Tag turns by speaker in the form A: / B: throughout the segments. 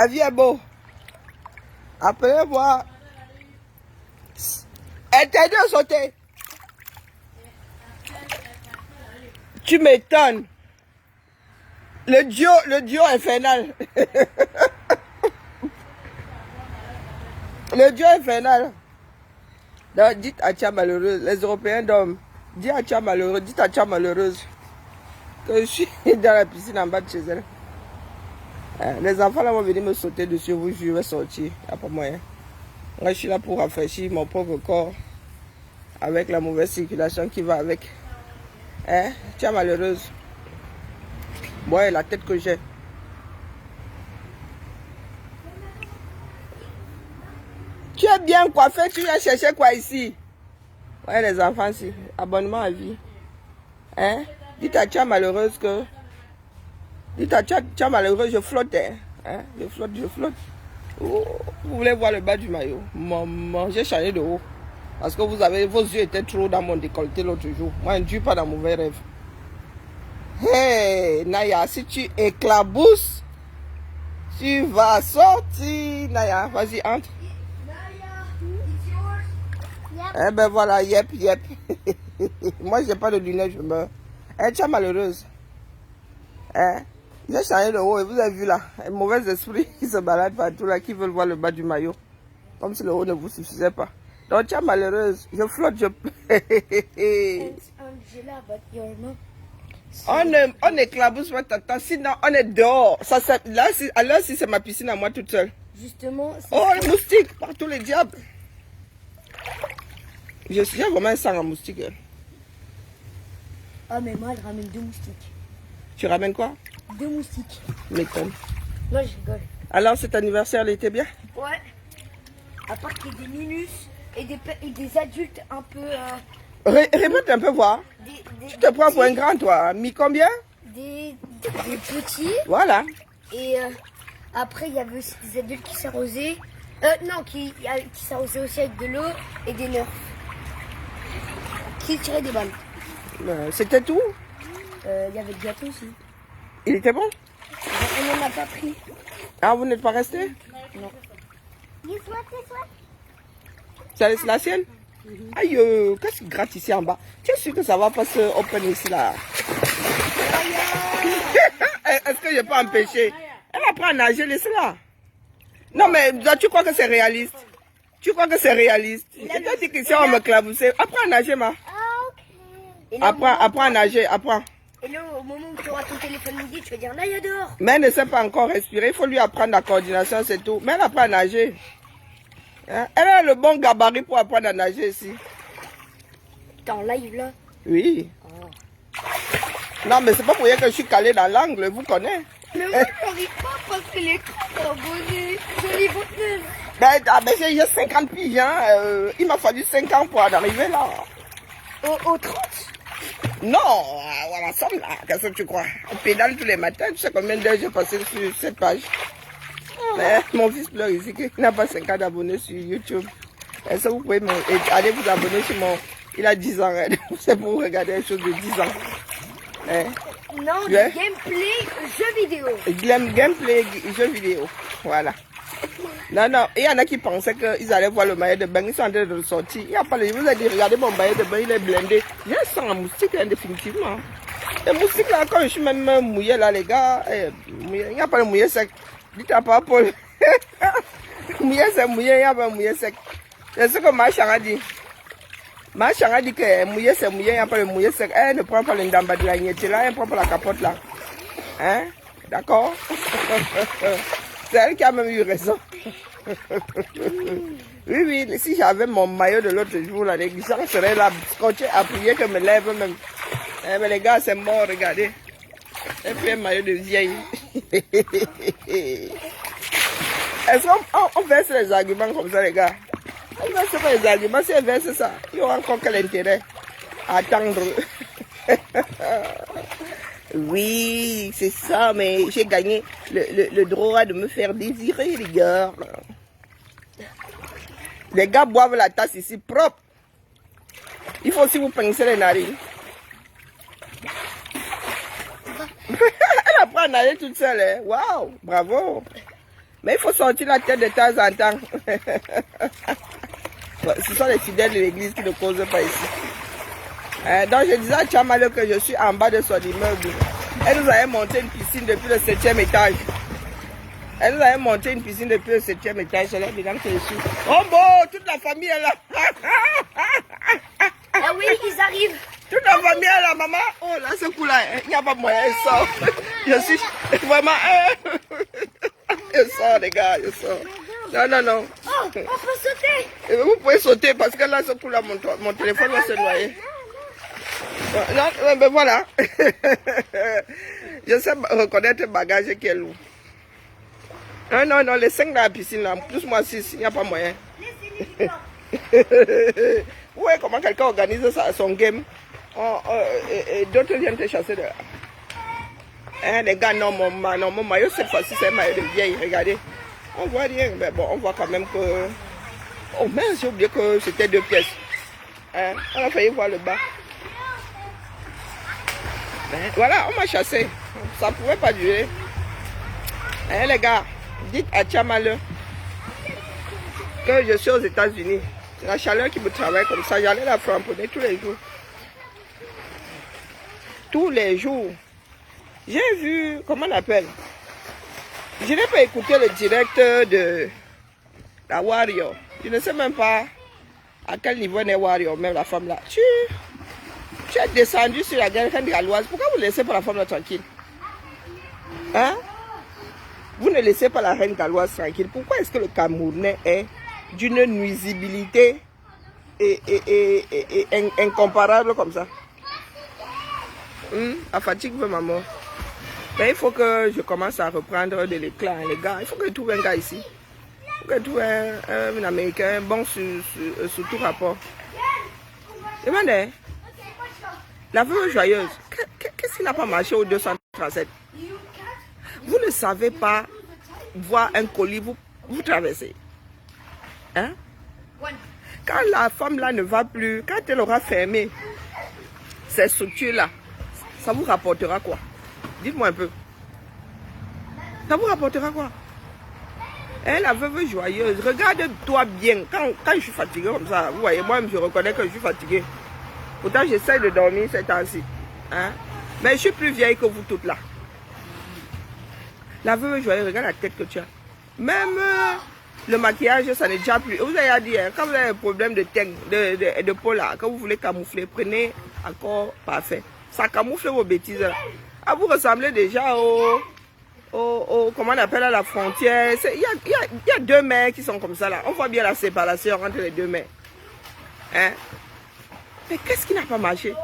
A: Viens beau. Appelez-moi. Interdit de sauter. Tu m'étonnes. Le duo infernal. Le dieu infernal. Donc, dites à Tia malheureuse, les Européens d'hommes, dites à Tia malheureuse, dites à Tia malheureuse que je suis dans la piscine en bas de chez elle. Les enfants là vont venir me sauter dessus, vous, je vais sortir, il n'y a pas moyen. Moi, je suis là pour rafraîchir mon pauvre corps avec la mauvaise circulation qui va avec. Tia malheureuse. Ouais, la tête que j'ai. Tu es bien coiffé, tu viens chercher quoi ici? Ouais, les enfants, si. Abonnement à vie. Dites à Tia malheureuse que... Dites à Tia malheureuse, je flotte. Je flotte, je flotte. Oh, vous voulez voir le bas du maillot? Maman, j'ai changé de haut. Parce que vos yeux étaient trop dans mon décolleté l'autre jour. Moi, je ne suis pas dans mauvais rêve. Hey, Naya, si tu éclabousses, tu vas sortir. Naya, vas-y, entre. Eh ben voilà, yep. Moi, j'ai pas de lunettes, je meurs. Tia malheureuse. J'ai changé de haut et vous avez vu là, un mauvais esprit qui se balade partout là, qui veulent voir le bas du maillot. Comme si le haut ne vous suffisait pas. Donc, Tia malheureuse, je flotte, On éclabousse pas tata, sinon on est dehors. Alors si c'est ma piscine à moi toute seule.
B: Justement.
A: Oh, les moustiques, partout les diables. J'ai vraiment un sang en moustique.
B: Ah, mais moi, je ramène 2 moustiques.
A: Tu ramènes quoi?
B: 2 moustiques.
A: M'étonne.
B: Moi, je rigole.
A: Alors, cet anniversaire, il était bien?
B: Ouais. À part qu'il y ait des minus et des adultes un peu...
A: Répète un peu, voir. Tu te prends pour un grand, toi. Mis combien?
B: Des petits.
A: Voilà.
B: Et après, il y avait aussi des adultes qui s'arrosaient. Non, qui s'arrosaient aussi avec de l'eau et des nerfs. Qui tiraient des balles.
A: C'était tout?
B: Il y avait le gâteau aussi.
A: Il était bon?
B: On n'en a pas pris.
A: Ah, vous n'êtes pas resté?
B: Non.
A: C'est la sienne? Aïe, qu'est-ce qui gratte ici en bas? Tu es sûr que ça va pas se open ici là? Est-ce que je peux empêcher? Elle apprend à nager, laisse-la. Non, mais tu crois que c'est réaliste? Tu crois que c'est réaliste? Et toi, tu dis que si on me claboussait, apprends à nager, ma. Apprends à nager, apprends.
B: Et là, au moment où tu auras ton téléphone midi, tu vas dire Naya dehors.
A: Mais elle ne sait pas encore respirer, il faut lui apprendre la coordination, c'est tout. Mais elle apprend à nager. Elle a le bon gabarit pour apprendre à nager ici.
B: T'es en live là?
A: Oui. Non, mais c'est pas pour rien que je suis calé dans l'angle, vous connaissez.
B: Mais moi, j'arrive pas parce que l'écran est abonné. Joli bouteille.
A: Ben, j'ai 50 piges, il m'a fallu 5 ans pour en arriver là.
B: Au 30?
A: Non, voilà, ça là, qu'est-ce que tu crois? On pédale tous les matins, tu sais combien d'heures j'ai passé sur cette page. Mais mon fils pleure ici qu'il n'a pas 5 ans d'abonnés sur YouTube. Est-ce que vous pouvez aller vous abonner sur mon... Il a 10 ans, c'est pour regarder des choses de 10 ans.
B: Non, gameplay, jeux vidéo.
A: Gameplay, jeux vidéo, voilà. Non, il y en a qui pensaient qu'ils allaient voir le maillot de bain, ils sont en train de ressortir. Il n'y a pas les... Je vous ai dit, regardez mon maillot de bain, il est blindé. Il y a un sang en moustique, définitivement. Les moustiques là, quand je suis même mouillé là, les gars, il n'y a pas de mouillé sec. Dites à pas Paul. Mouillé c'est mouillé, il n'y a pas de mouillé sec. C'est ce que Machan a dit. Machan a dit que mouillé c'est mouillé, il n'y a pas de mouillé sec. Elle ne prend pas le ndamba de la niette là, elle ne prend pas la capote là. D'accord? C'est elle qui a même eu raison. Oui, si j'avais mon maillot de l'autre jour, là, les gens seraient là, scotchés, appuyés, que me lève même. Mais les gars, c'est mort, regardez. Et puis un maillot de vieille. Est-ce qu'on verse les arguments comme ça, les gars? On verse pas les arguments, si on verse ça, il y aura encore quel intérêt à attendre? Oui, c'est ça, mais j'ai gagné le droit de me faire désirer, les gars. Les gars boivent la tasse ici propre. Il faut aussi vous pincer les narines. Elle apprend à nager toute seule. Waouh, bravo. Mais il faut sortir la tête de temps en temps. Ce sont les fidèles de l'église qui ne causent pas ici. Donc je disais à Tchamalo que je suis en bas de son immeuble. Elle nous avait monté une piscine depuis le 7e étage. Elle nous avait monté une piscine depuis le 7e étage. C'est là dedans que je suis. Oh bon, toute la famille est là.
B: Ah oui, ils arrivent.
A: Toute la famille est là, maman. Oh là, ce coup-là, il n'y a pas moyen, il sort. Je suis vraiment... Je sors, les gars, je sors. Non, non, non.
B: Oh, on peut sauter.
A: Et vous pouvez sauter parce que là, ce coup-là, mon téléphone va se noyer. Non, mais voilà. Je sais reconnaître le bagage qui est lourd. Non, non, non, les 5 dans la piscine, là, plus moi 6, il n'y a pas moyen. Vous voyez comment quelqu'un organise son game. Et d'autres viennent te chasser de là. Hein, les gars, non, mon maillot, cette fois-ci, c'est un maillot de vieille. Regardez. On voit rien, mais bon, on voit quand même que... Oh mince, j'ai oublié que c'était 2 pièces. Hein, on a failli voir le bas. Hein, voilà, on m'a chassé. Ça ne pouvait pas durer. Hein, les gars, dites à Tchamalo que je suis aux États-Unis. C'est la chaleur qui me travaille comme ça. J'allais la framponner tous les jours. Tous les jours. J'ai vu, comment on appelle? Je n'ai pas écouté le direct de la Warrior. Je ne sais même pas à quel niveau est Warrior, même la femme là. Tu es descendu sur la reine galloise. Pourquoi vous ne laissez pas la femme là tranquille? Hein? Vous ne laissez pas la reine galloise tranquille. Pourquoi est-ce que le Camerounais est d'une nuisibilité et incomparable comme ça? La fatigue veut ma mort. Mais il faut que je commence à reprendre de l'éclat, hein, les gars. Il faut que je trouve un gars ici. Il faut que je trouve un Américain bon sur tout rapport. Demandez. La veuve joyeuse, qu'est-ce qui n'a pas marché au 237? Vous ne savez pas voir un colis, vous traversez. Hein? Quand la femme là ne va plus, quand elle aura fermé ces structures-là, ça vous rapportera quoi? Dites-moi un peu. Ça vous rapportera quoi? Hein, la veuve joyeuse, regarde-toi bien. Quand je suis fatiguée comme ça, vous voyez, moi je reconnais que je suis fatiguée. Pourtant, j'essaie de dormir ces temps-ci. Hein? Mais je suis plus vieille que vous toutes là. La veuve joyeuse, regarde la tête que tu as. Même le maquillage, ça n'est déjà plus. Vous avez dit, hein, quand vous avez un problème de teint, de peau là, quand vous voulez camoufler, prenez encore parfait. Ça camoufle vos bêtises là. Ah, vous ressemblez déjà au comment on appelle à la frontière. Il y a 2 mers qui sont comme ça là. On voit bien la séparation entre les 2 mers. Hein? Mais qu'est-ce qui n'a pas marché?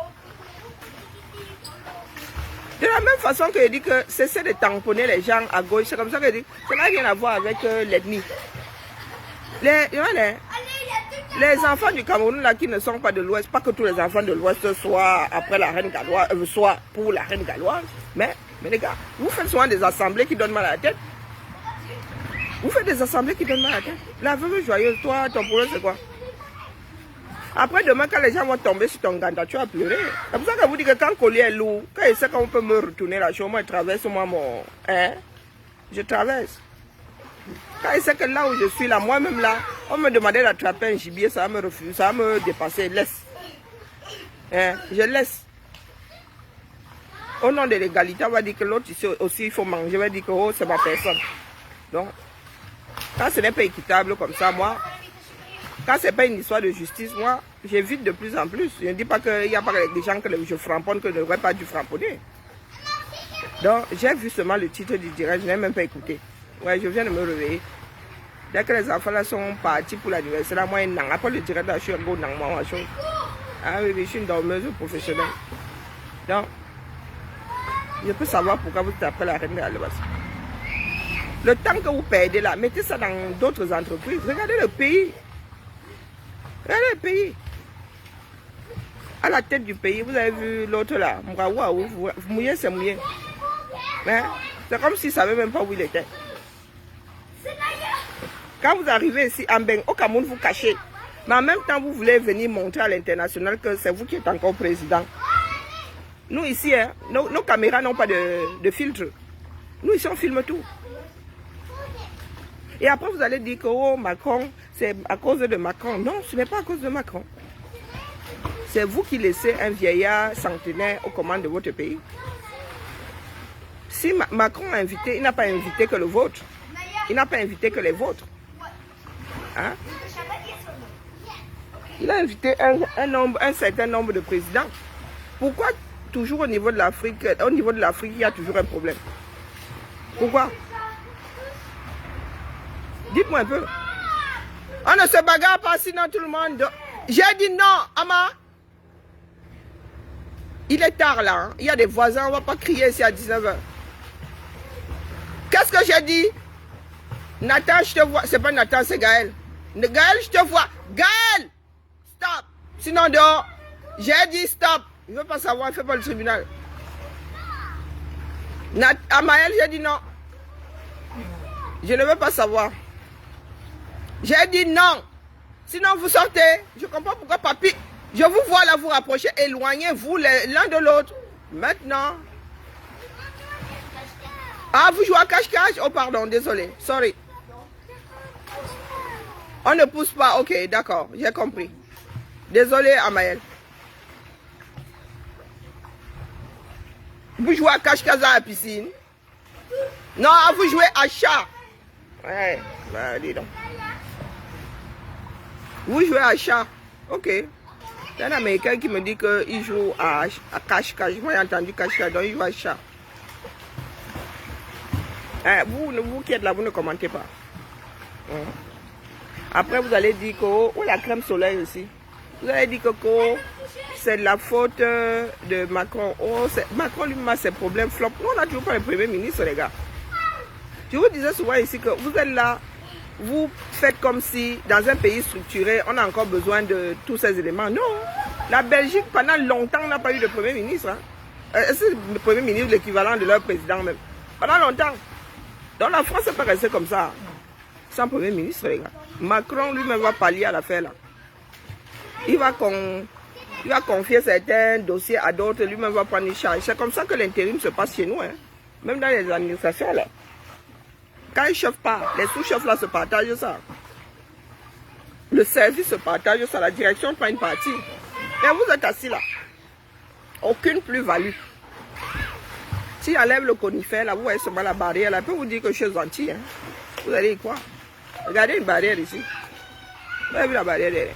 A: De la même façon que je dis que cessez de tamponner les gens à gauche, c'est comme ça que je dis, ça n'a rien à voir avec l'ethnie. Les enfants du Cameroun là qui ne sont pas de l'Ouest, pas que tous les enfants de l'Ouest soient après la reine galloise, soient pour la reine galloise, mais les gars, vous faites souvent des assemblées qui donnent mal à la tête. Vous faites des assemblées qui donnent mal à la tête. La veuve joyeuse, toi, ton problème c'est quoi? Après demain, quand les gens vont tomber sur ton ganda, tu vas pleurer. C'est pour ça que vous dites que quand le collier est lourd, quand il sait qu'on peut me retourner la chambre, moi je traverse moi mon... Hein? Je traverse. Quand il sait que là où je suis, là, moi-même là, on me demandait d'attraper un gibier, ça va me refuser, ça va me dépasser, laisse. Hein? Je laisse. Au nom de l'égalité, on va dire que l'autre ici aussi il faut manger, on va dire que oh, c'est ma personne. Donc, quand ce n'est pas équitable comme ça, moi, quand ce n'est pas une histoire de justice, moi, j'évite de plus en plus. Je ne dis pas qu'il n'y a pas des gens que je framponne, que je n'aurais pas dû framponner. Donc, j'ai vu seulement le titre du direct, je n'ai même pas écouté. Ouais, je viens de me réveiller. Dès que les enfants là sont partis pour l'anniversaire, là, moi, après le direct, là, je suis un gros nang, moi, ah oui, je suis une dormeuse professionnelle. Donc, je peux savoir pourquoi vous tapez la reine galloise. Le temps que vous perdez là, mettez ça dans d'autres entreprises. Regardez le pays. Regardez le pays. À la tête du pays, vous avez vu l'autre là. Vous mouillez, c'est mouillé. Hein? C'est comme s'il ne savait même pas où il était. Quand vous arrivez ici, au Cameroun, vous cachez. Mais en même temps, vous voulez venir montrer à l'international que c'est vous qui êtes encore président. Nous ici, hein, nos caméras n'ont pas de filtre. Nous ici, on filme tout. Et après, vous allez dire que oh, Macron, c'est à cause de Macron. Non, ce n'est pas à cause de Macron. C'est vous qui laissez un vieillard centenaire aux commandes de votre pays. Si Macron a invité, il n'a pas invité que le vôtre. Il n'a pas invité que les vôtres. Hein? Il a invité un certain nombre de présidents. Pourquoi toujours au niveau de l'Afrique, il y a toujours un problème? Pourquoi? Dites-moi un peu. On ne se bagarre pas sinon tout le monde... J'ai dit non, Ama. Il est tard là. Hein. Il y a des voisins, on ne va pas crier ici à 19h. Qu'est-ce que j'ai dit? Nathan, je te vois. C'est pas Nathan, c'est Gaël. Gaël, je te vois. Gaël! Stop! Sinon dehors. J'ai dit stop. Il ne veut pas savoir, il ne fait pas le tribunal. Amaël, j'ai dit non. Je ne veux pas savoir. J'ai dit non. Sinon vous sortez. Je ne comprends pas pourquoi papy. Je vous vois là vous rapprocher. Éloignez-vous l'un de l'autre. Maintenant. Ah, vous jouez à cache-cache? Oh pardon, désolé. Sorry. On ne pousse pas. Ok, d'accord. J'ai compris. Désolé, Amaël. Vous jouez à cache-cache à la piscine? Non, vous jouez à chat. Ouais, bah dis donc. Vous jouez à chat. Ok. Il y a un Américain qui me dit qu'il joue à cache-cache. Moi, j'ai entendu cache-cache, donc il joue à chat. Vous qui êtes là, vous ne commentez pas. Après, vous allez dire que oh, la crème soleil aussi. Vous allez dire que oh, c'est de la faute de Macron. Oh, Macron lui-même a ses problèmes flop. Nous, on n'a toujours pas le Premier ministre, les gars. Je vous disais souvent ici que vous êtes là, vous faites comme si dans un pays structuré, on a encore besoin de tous ces éléments. Non. La Belgique, pendant longtemps, n'a pas eu de Premier ministre. Hein. C'est le Premier ministre l'équivalent de leur président même. Pendant longtemps. Donc la France n'est pas restée comme ça. Sans Premier ministre, les gars. Macron lui-même va pallier à l'affaire là. Il va confier certains dossiers à d'autres, lui-même va prendre une charge. C'est comme ça que l'intérim se passe chez nous. Hein. Même dans les administrations là. Quand ils chauffent pas, les sous-chefs là se partagent ça. Le service se partage ça, la direction prend une partie. Et vous êtes assis là. Aucune plus-value. Si enlève le conifère là, vous voyez seulement la barrière là, peut vous dire que je suis gentil. Hein. Vous allez y croire. Regardez une barrière ici. Vous avez vu la barrière derrière.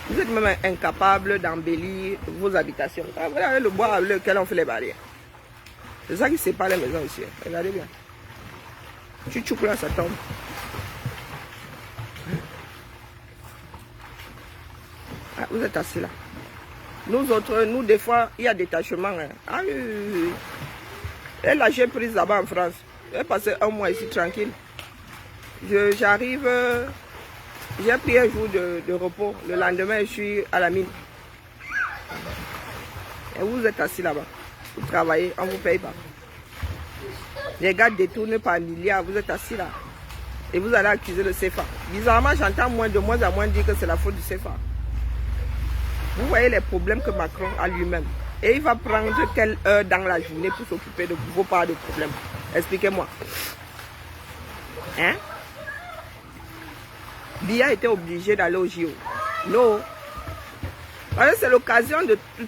A: Vous êtes même incapable d'embellir vos habitations. Regardez le bois avec lequel on fait les barrières. C'est ça qui sépare les maisons ici. Regardez bien. Tu chouques là, ça tombe. Ah, vous êtes assis là. Nous autres, nous des fois, il y a détachement. Hein. Ah oui, oui, oui. Et là, j'ai pris là-bas en France. J'ai passé un mois ici tranquille. J'arrive, j'ai pris un jour de repos. Le lendemain, je suis à la mine. Et vous êtes assis là-bas. Vous travaillez, on ne vous paye pas. Les gars détournent par milliards, vous êtes assis là. Et vous allez accuser le CFA. Bizarrement, j'entends de moins en moins dire que c'est la faute du CFA. Vous voyez les problèmes que Macron a lui-même. Et il va prendre quelle heure dans la journée pour s'occuper de vos parts de problèmes. Expliquez-moi. Hein? Biya était obligé d'aller au JO. Non. C'est l'occasion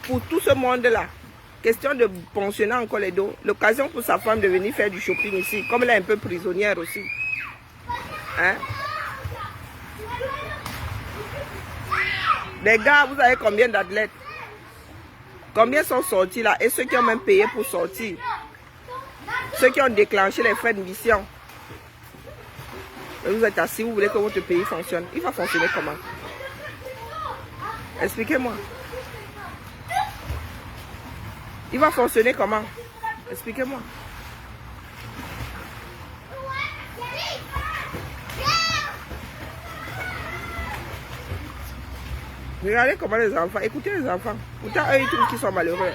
A: pour tout ce monde-là. Question de pensionner encore les dos. L'occasion pour sa femme de venir faire du shopping ici. Comme elle est un peu prisonnière aussi. Hein? Les gars, vous avez combien d'athlètes? Combien sont sortis là? Et ceux qui ont même payé pour sortir? Ceux qui ont déclenché les frais de mission? Et vous êtes assis, vous voulez que votre pays fonctionne. Il va fonctionner comment? Expliquez-moi. Il va fonctionner comment? Expliquez-moi. Regardez comment les enfants, écoutez les enfants. Pourtant, eux, ils trouvent qu'ils sont malheureux.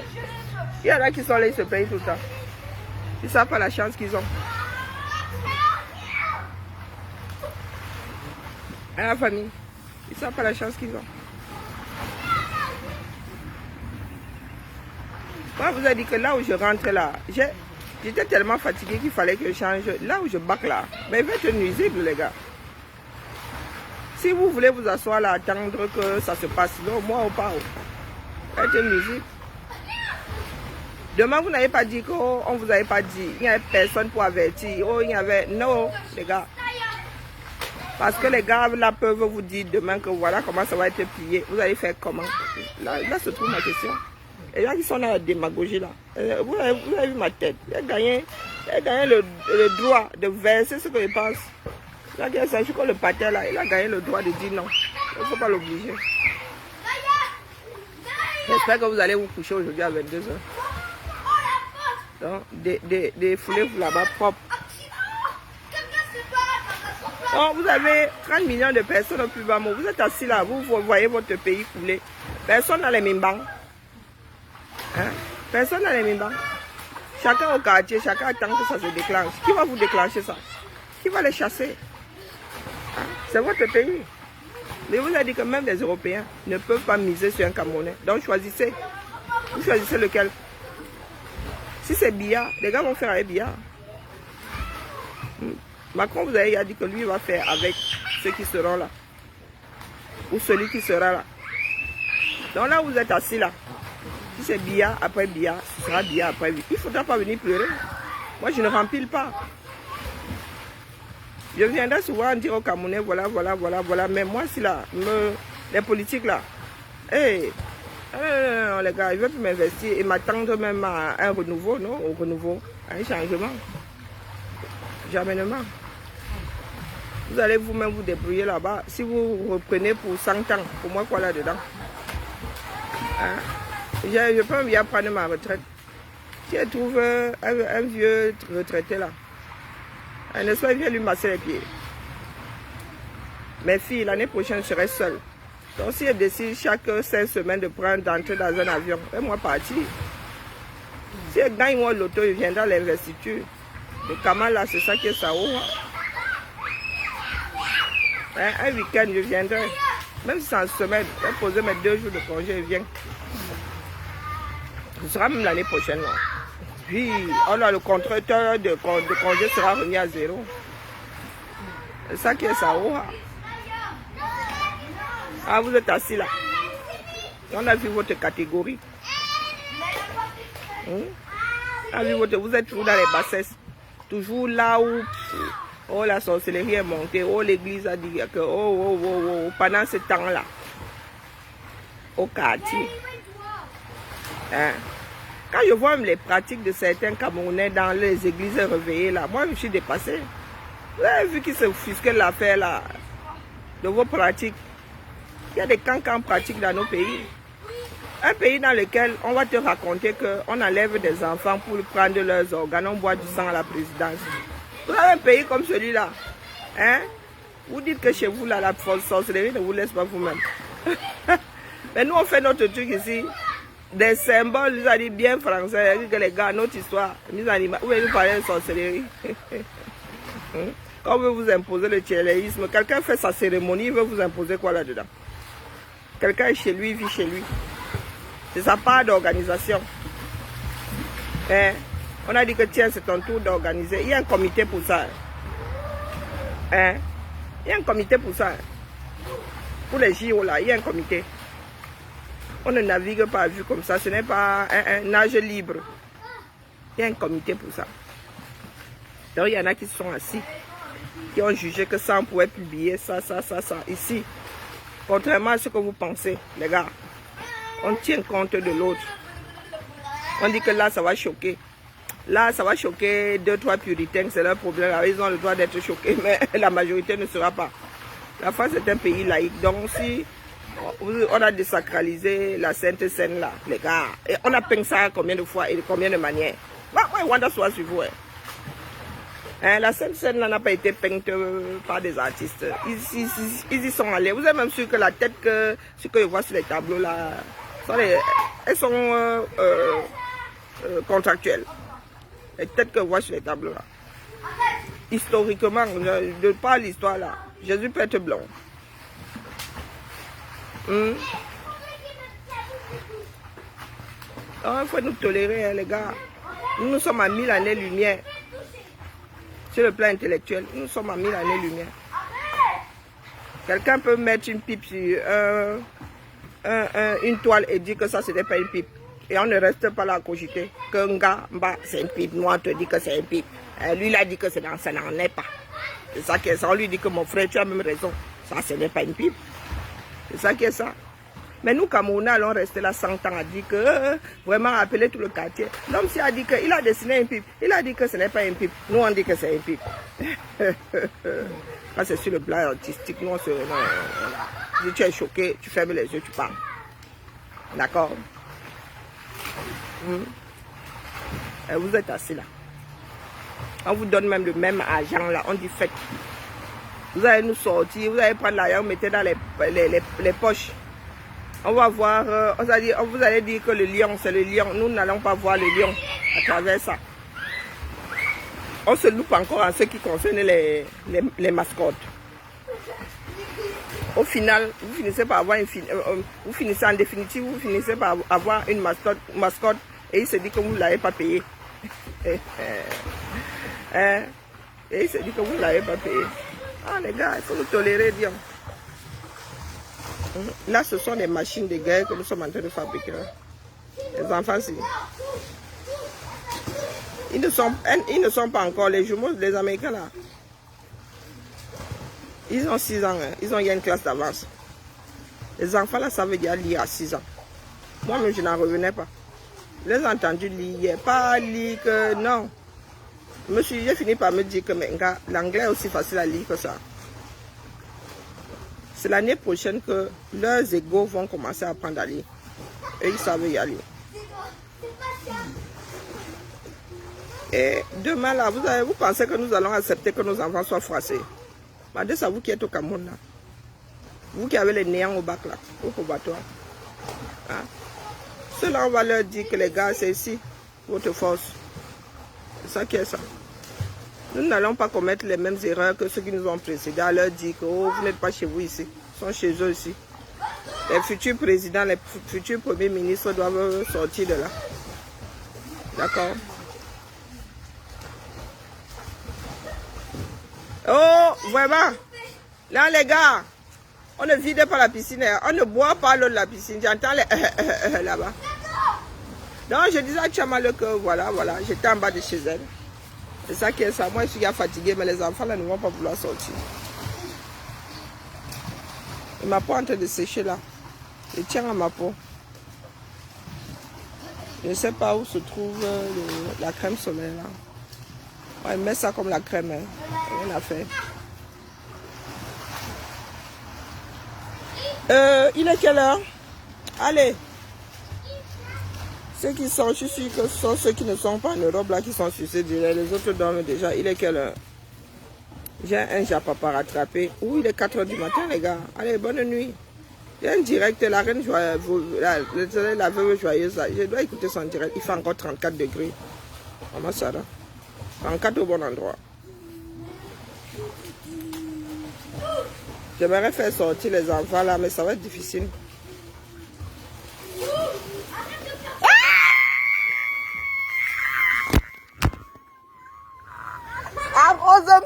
A: Il y en a qui sont là, ils se payent tout le temps. Ils ne savent pas la chance qu'ils ont. À la famille, ils ne savent pas la chance qu'ils ont. Moi, vous avez dit que là où je rentre là, J'étais tellement fatigué qu'il fallait que je change. Là où je bac là, mais il va être nuisible, les gars. Si vous voulez vous asseoir là, attendre que ça se passe, non, moi on part. Il va être nuisible. Demain, vous n'avez pas dit qu'on ne vous avait pas dit. Il n'y avait personne pour avertir. Oh, il y avait... Non, les gars. Parce que les gars là peuvent vous dire demain que voilà comment ça va être plié. Vous allez faire comment? Là se trouve ma question. Et là qui sont dans la démagogie là. Vous avez vu ma tête. Il a gagné le droit de verser ce que je pense. Là, il s'agit que le pater là, il a gagné le droit de dire non. Il ne faut pas l'obliger. J'espère que vous allez vous coucher aujourd'hui à 22h. Donc, des foulées là-bas propres. Oh, vous avez 30 millions de personnes au plus bas mot. Vous êtes assis là, vous voyez votre pays couler. Personne n'a les mêmes bancs. Hein? Personne n'a les mêmes bancs. Chacun au quartier, chacun attend que ça se déclenche. Qui va vous déclencher ça? Qui va les chasser? Hein? C'est votre pays. Mais vous avez dit que même les Européens ne peuvent pas miser sur un Camerounais. Donc choisissez. Vous choisissez lequel? Si c'est Biya, les gars vont faire avec Biya. Macron vous avez dit que lui va faire avec ceux qui seront là. Ou celui qui sera là. Donc là vous êtes assis là. Si c'est Biya après Biya, ce sera Biya après lui. Il ne faudra pas venir pleurer. Moi je ne rempile pas. Je viendrai souvent dire aux Camerounais voilà. Mais moi si là, les politiques là, hey, non, les gars, ils ne veulent plus m'investir et m'attendre même à un renouveau, non? Au renouveau, à un changement. Jamais. Vous allez vous-même vous débrouiller là-bas. Si vous reprenez pour 100 ans, pour moi quoi là-dedans? Hein? Je peux bien prendre ma retraite. Si elle trouve un vieux retraité là, n'est-ce pas, il vient lui masser les pieds. Mes filles, l'année prochaine, je serai seule. Donc si elle décide chaque 5 semaines d'entrer dans un avion, et moi partir. Si elle gagne moi l'auto, il viendra à l'investiture. Le Kamal là, c'est ça qui est ça. Hein, un week-end, je viendrai. Même si c'est en semaine, je vais poser mes 2 jours de congé, je viens. Ce sera même l'année prochaine. Là. Puis, oh là, le contracteur de congé sera remis à 0. C'est ça qui est ça. Ah, vous êtes assis là. On a vu votre catégorie. On a vu vous êtes toujours dans les bassesses. Toujours là où oh, la sorcellerie est montée. Oh, l'église a dit que pendant ce temps-là, au quartier. Hein? Quand je vois les pratiques de certains Camerounais dans les églises réveillées là, moi je suis dépassée. Vous avez vu qu'ils se offusquent l'affaire là de vos pratiques. Il y a des cancans pratiques dans nos pays. Un pays dans lequel on va te raconter qu'on enlève des enfants pour prendre leurs organes, on boit du sang à la présidence. Vous avez un pays comme celui-là. Hein? Vous dites que chez vous, là, la sorcellerie ne vous laisse pas vous-même. Mais nous, on fait notre truc ici. Des symboles, ils ont dit bien français, que les gars, notre histoire, où ils parlent de sorcellerie. Quand on veut vous imposer le tchéléisme, quelqu'un fait sa cérémonie, il veut vous imposer quoi là-dedans? Quelqu'un est chez lui, il vit chez lui. C'est sa part d'organisation. Hein? On a dit que tiens, c'est ton tour d'organiser. Il y a un comité pour ça. Hein? Il y a un comité pour ça. Pour les JO là, il y a un comité. On ne navigue pas à vue comme ça. Ce n'est pas un nage libre. Il y a un comité pour ça. Donc il y en a qui sont assis, qui ont jugé que ça, on pouvait publier ça. Ici, contrairement à ce que vous pensez, les gars, on tient compte de l'autre. On dit que là, ça va choquer. Là, ça va choquer 2-3 puritains, c'est leur problème. Alors, ils ont le droit d'être choqués, mais la majorité ne sera pas. La France est un pays laïque. Donc, si on a désacralisé la Sainte Seine là, les gars, et on a peint ça combien de fois et de combien de manières? Moi, Wanda soit sur vous. Hein, la Sainte Seine n'a pas été peinte par des artistes. Ils y sont allés. Vous êtes même sûr que la tête ce que je vois sur les tableaux là, elles sont contractuelles. Les têtes que je vois sur les tableaux là. Historiquement, je parle l'histoire là. Jésus peut être blond. Il faut nous tolérer, hein, les gars. Nous, nous sommes à 1000 années-lumière. Sur le plan intellectuel, nous sommes à 1000 années-lumière. Quelqu'un peut mettre une pipe sur une toile et dire que ça, ce n'est pas une pipe. Et on ne reste pas là à cogiter. Que nga, c'est une pipe. Moi, on te dit que c'est une pipe. Lui, il a dit que ça n'en est pas. C'est ça qui est ça. On lui dit que mon frère, tu as même raison. Ça, ce n'est pas une pipe. C'est ça qui est ça. Mais nous, Camerounais, allons rester là 100 ans à dire que vraiment appeler tout le quartier. L'homme s'y a dit qu'il a dessiné une pipe. Il a dit que ce n'est pas une pipe. Nous, on dit que c'est une pipe. Quand c'est sur le plan artistique, nous, on se... Si tu es choqué, tu fermes les yeux, tu parles. D'accord? Et vous êtes assis là. On vous donne même le même argent là. On dit faites. Vous allez nous sortir, vous allez prendre l'argent, vous mettez dans les poches. On va voir, vous allez dire que le lion, c'est le lion. Nous n'allons pas voir le lion à travers ça. On se loupe encore en ce qui concerne les mascottes. Au final, vous finissez par avoir vous finissez en définitive, vous finissez par avoir une mascotte et il se dit que vous ne l'avez pas payé. Et il se dit que vous ne l'avez pas payé. Ah les gars, il faut nous tolérer, Dieu. Là, ce sont des machines de guerre que nous sommes en train de fabriquer. Les enfants, ils ne sont pas encore les jumeaux des Américains là. Ils ont 6 ans, hein. Il y a une classe d'avance. Les enfants là savent déjà lire à 6 ans. Moi-même, je n'en revenais pas. Je les ai entendus lire, pas lire que non. J'ai fini par me dire que l'anglais est aussi facile à lire que ça. C'est l'année prochaine que leurs égaux vont commencer à apprendre à lire. Et ils savent y aller. Et demain, là, vous pensez que nous allons accepter que nos enfants soient froissés. C'est à vous qui êtes au Cameroun, là. Vous qui avez les néants au bac, là, au probatoire. Hein? Ceux-là, on va leur dire que les gars, c'est ici, votre force. C'est ça qui est ça. Nous n'allons pas commettre les mêmes erreurs que ceux qui nous ont précédés, à leur dire que oh, vous n'êtes pas chez vous ici. Ils sont chez eux ici. Les futurs présidents, les futurs premiers ministres doivent sortir de là. D'accord? Oh, vraiment? Là, les gars, on ne vide pas la piscine, on ne boit pas l'eau de la piscine. J'entends les là-bas. Donc, je disais à Tchamaleu que voilà, j'étais en bas de chez elle. C'est ça qui est ça. Moi, je suis fatiguée, mais les enfants là ne vont pas vouloir sortir. Et ma peau est en train de sécher là. Je tiens à ma peau. Je ne sais pas où se trouve la crème solaire là. Ouais, mets ça comme la crème. Hein. Rien à faire. Il est quelle heure? Allez. Ceux qui sont, je suis sûr que ce sont ceux qui ne sont pas en Europe là qui sont sur ces délais. Les autres dorment déjà. Il est quelle heure? J'ai un japapa à rattraper. Ouh, il est 4 h du matin, les gars. Allez, bonne nuit. Il y a un direct, la reine joyeuse, la veuve joyeuse. Je dois écouter son direct. Il fait encore 34 degrés. Maman Sarah. 34 au bon endroit. J'aimerais faire sortir les enfants là, mais ça va être difficile. Heureusement.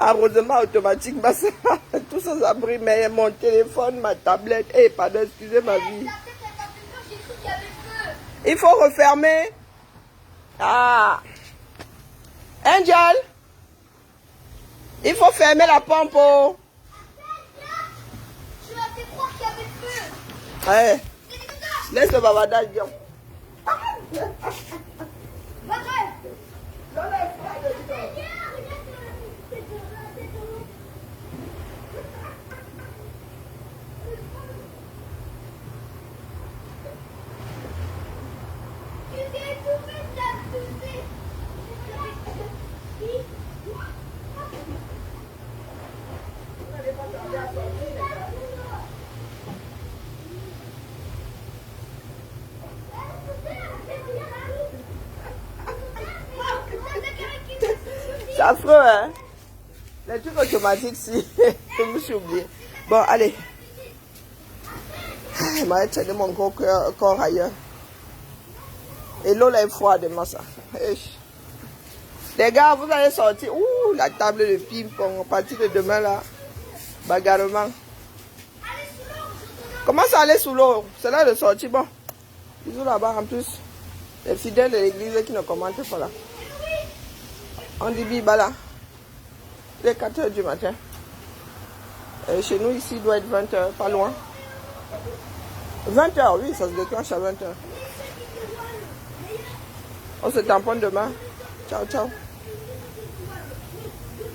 A: Heureusement, automatiquement, tous ces abris, mais mon téléphone, ma tablette, pardon, excusez ma vie. Il faut refermer. Ah. Angel, il faut fermer la pompe. Oh.
B: Je m'as fait croire qu'il y avait le feu.
A: Laisse le bavardage, Dion. C'est affreux, hein? Les trucs automatiques, si. Je me suis oublié. Bon, allez. Je vais essayer mon corps ailleurs. Et l'eau là est froide, moi, ça. Les gars, vous allez sortir. Ouh, la table de ping-pong. À partir de demain, là. Bagarrement. Comment ça aller sous l'eau? C'est là de sortir. Bon. Bisous là-bas en plus. Les fidèles de l'église qui ne commentent pas là. On dit biba là. Il est 4 h du matin. Et chez nous ici, il doit être 20 h, pas loin. 20 h, oui, ça se déclenche à 20 h. On se tamponne demain. Ciao, ciao.